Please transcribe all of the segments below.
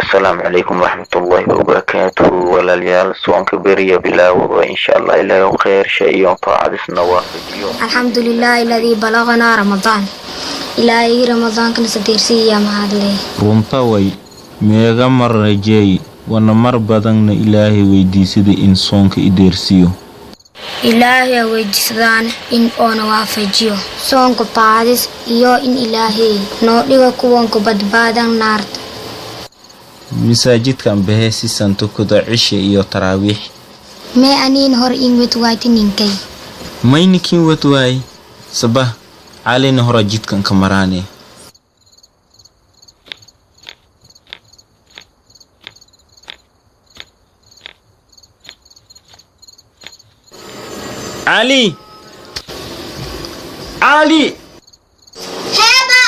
السلام عليكم ورحمة الله وبركاته ولا ليال صوانك بريا بلا وإن شاء الله إلا يوم خير شيء يوم طاعة النوافل. الحمد لله الذي بلغنا رمضان إلهي رمضان كان سديرسي يا مهدلي runta meega mar rajay wana mar badan ilaahay weydiisada in soonka ideersiyo إلهي ويجسدان إن أنا وافجيو صونك بادس إيو إن إلهي نوديو كوانك بدبادان نارت masaajidkan bahaysi santo kuda cisha iyo taraawiix ما أنين هور إن وتوايتي نينكي maynikin watwaay sabah calina hora jidkan kamaraane علي هبا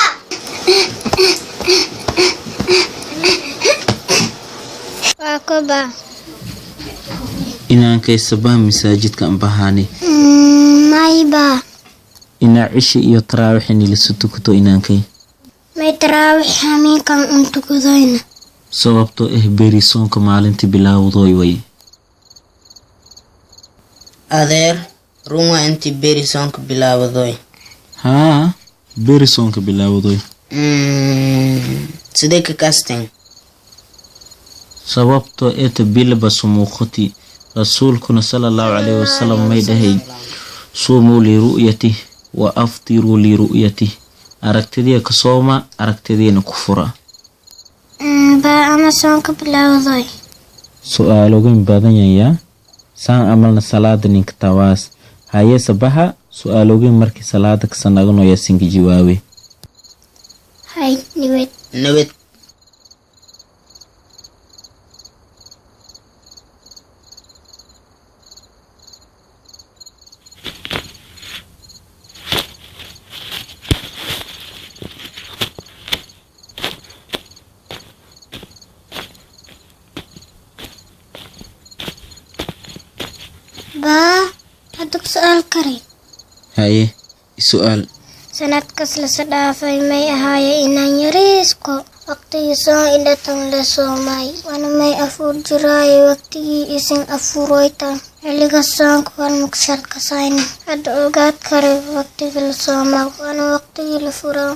واكبا inaankay sabah masaajidkan bahaane مايبا ina cisha iyo taraawiix la sutukuto inaankay ما يتراوح همين كان أنتو كذوين sababtoo beri soonka maalintii bilaawday way adeer runwa inti beri soonka bilaawday haa beri soonka bilaawday sidee ka kasteen sababtoo bilba sumuuqati rasuulkuna sallallahu alayhi wasallam may dhahay suumu li ru'yati wa aftiru li ru'yati aragtidiya ka sooma aragtidiina ku fura با أنا صونك بلاوضي su'aalooyin badan yaa saan amalna salaada ninka tawaas haye sabaha su'aalooyin markii salaada ka sanagno yaa singi jawaabe هاي نويت nabad با هدوك سؤال كريم haye su'aal سنة كسل صدافي مي هاي إنان يريسكو وقتي سون إلا تنلسو ماي وانا مي أفور جراي وقتي إسن أفورويتا اللي سون كوان مكسر كساين هاد أوغات كريم وقتي فلسو ما وانا وقتي لفورو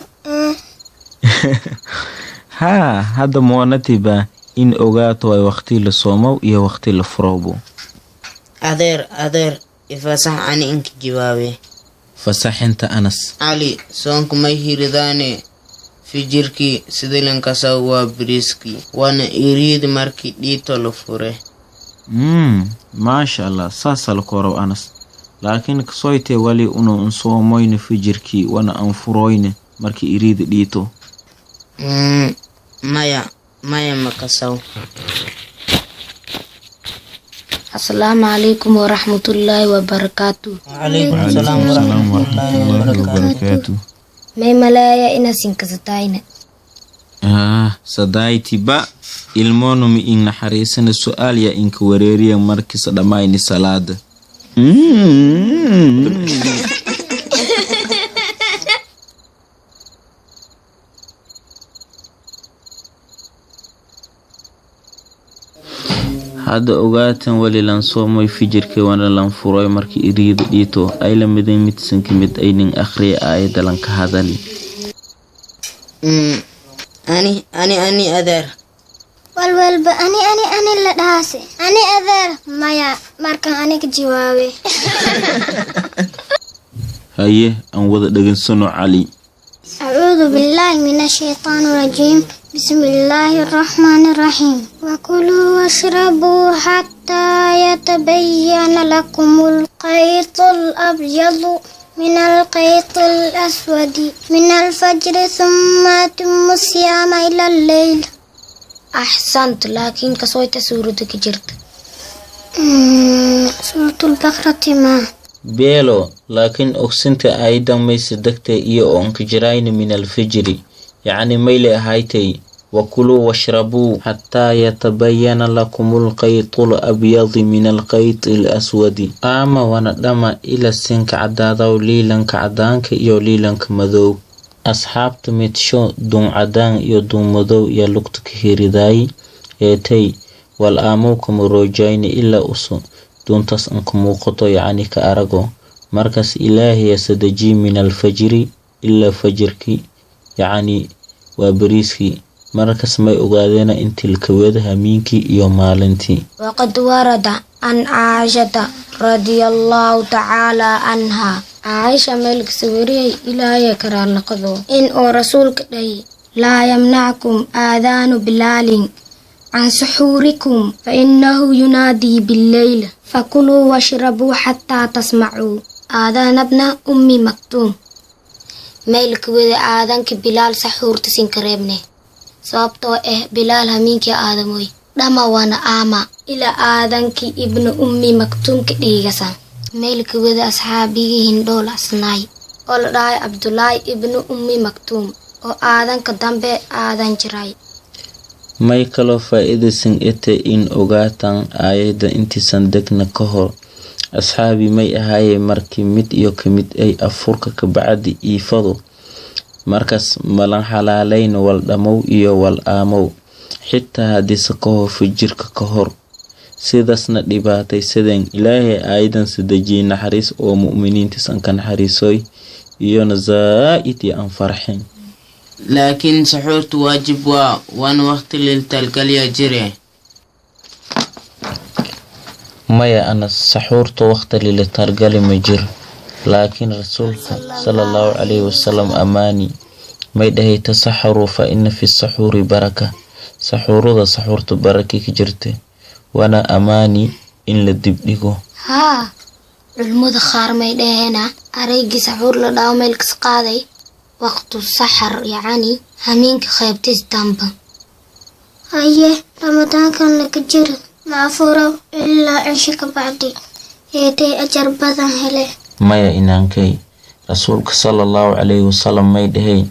haa hadda moonatiba in ogaato ay waqti la soomo iyo waqti la furoobo adeer ifasax ani inka jawaabe fasaxinta anas ali soonku may hiridaane fijirki sidilan kasa waa briski wana iriid marki dhiito la fure maasha allah saasal koro anas laakiin kasoyte wali unu soomoyne fijirki wana anfuroyne marki iriid dhiito maya makasaw السلام عليكم ورحمة الله وبركاته عليكم السلام ورحمة الله وبركاته مي ملايا إنا سنكستاين sadayti ba ilmonumi in naxariisana su'aal ya inka wareeriya markii sadhamayni salaada hadda ogaatan wali lan soomoy fijirka wana lan furoy markii iriid dhiito ay la midin midsan kamid aynin akhriya aayada lan ka hadali ani adeer والوالب أني اللي داسي أني أذر مايا ماركان أني كجوابي haye aan wada dhageysano cali أعوذ بالله من الشيطان الرجيم بسم الله الرحمن الرحيم وكلوا واشربوا حتى يتبين لكم الخيط الأبيض من الخيط الأسود من الفجر ثم أتموا الصيام إلى الليل أحسنت لكن كسويت سورتك جرت سورة البقرة ما beelo laakiin ogsinta aydan may sadagtay iyo oonka jirayna min alfijri yacni mayle ahaaytay wakuluu washrabuu xataa yatabayana lakum alkhaytu alabyadi min alkhayti alaswadi ama wana dhama ila sinka cadaadaw liilanka cadaanka iyo liilanka madow asxaabta midsho duun cadaan iyo duun madow iyo lugta ka hiridaay eetay wal aamow kama roojayni ilaa usu duntas an ka muuqato yacni ka arago markaas ilaahay sadaji min alfajri ilaa fajrki yacni waa bariiskii markaas may ogaadeena intii la kawada hamiinkii iyo maalintii. وقد ورد عن عائشة رضي الله تعالى عنها عائشة ملك سوري إلى يكرر لقضو إن رسولك لي لا يمنعكم آذان بلال عن سحوركم فإنه ينادي بالليل فكلوا واشربوا حتى تسمعوا آذان ابن أم مكتوم. ملك وذا آذانك بلال سحور تسين كريبني sababtoo bilaal hamiinkii aadamoy dhama wana ama ila aadanki ibnu ummi maktuumka dhiigasa meelka wada asxaabigiin dhool asnaay oo la dhahay abdullaahi ibnu ummi maktuum oo aadanka dambe aadan jiray. may kaloo faa'iidaysan ete in ogaataan aayadda intiisan degna ka hor asxaabi may ahaayeen markii mid iyo ka mid ay afurka ka bacdi iifado markaas malan xalaalayn wal dhamow iyo wal aamow xitaa haddiise ka hor fajirka ka hor sidaasna dhibaataysadeen ilaahay aayadan sadejiyey naxariis oo mu'miniintiisan ka naxariisoy iyona zaa'id iyo aan farxin. laakiin saxuurtu waajib waana waqti liltalgalya jire. maya ana saxuurta waqti liltalgali ma jiro laakiin rasuulka sallallahu alayhi wasallam amaani may dhahay tasaxaru fa inna fi saxuuri baraka saxuurada saxuurtu baraki ka jirte wana amaani in la dibdhigo. haa culmada qaar may dhaheena araygi saxuur la dhaw meel kas qaaday waqtu saxar yacni hamiinka qaybtiis damba. haye ramadaankan laga jiro maafuro ilaa cisho ka bacdi eetay ajar badan hele. maya inaankay rasuulka sallallahu alayhi wasallam may dhahay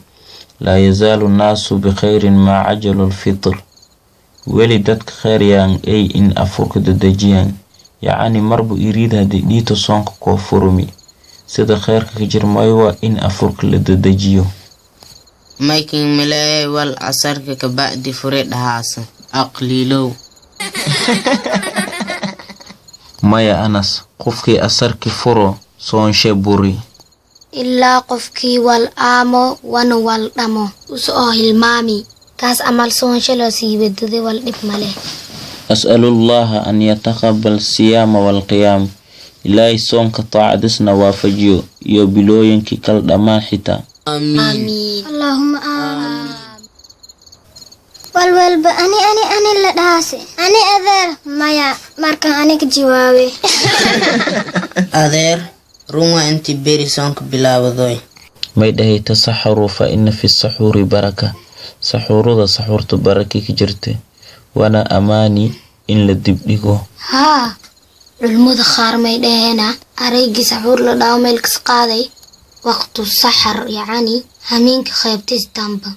laa yazaalu naasu bikhayrin maa cajalu lfitr weli dadka khayr yaan ay in afurka dadejiyaan yacni marbu iriid haddii dhiito soonka koo furumi sida khayrka ka jir mayo waa in afurka la dadejiyo. maykin milaye wal casarka ka bacdi fure dhahaasa aqliilow. maya anas qofkii asarki furo soonshe buri ilaa qofkii wal aamo wana wal dhamo usoo hilmaami kaas amal soonshe loo sii bedade wal dhib male. as'alullaha an yataqabbal siyaama walqiyaam ilaahay soonka taacadisna waafajiyo iyo bilooyinkii kala dhammaan xitaa. amiin. allahumma aamin. walwalba ani la dhaase ani adeer maya markan aniga jawaabe. adeer runwa inti beri soonka bilaabadoy may dhahay tasaxaru fa inna fi saxuuri baraka saxuurada saxuurta baraki ka jirte wana amaani in la dibdhigo. haa culmada qaar may dhaheena araygi saxuur la dhaw meel kas qaaday waqtu saxar yacni hamiinka qaybtiis damba.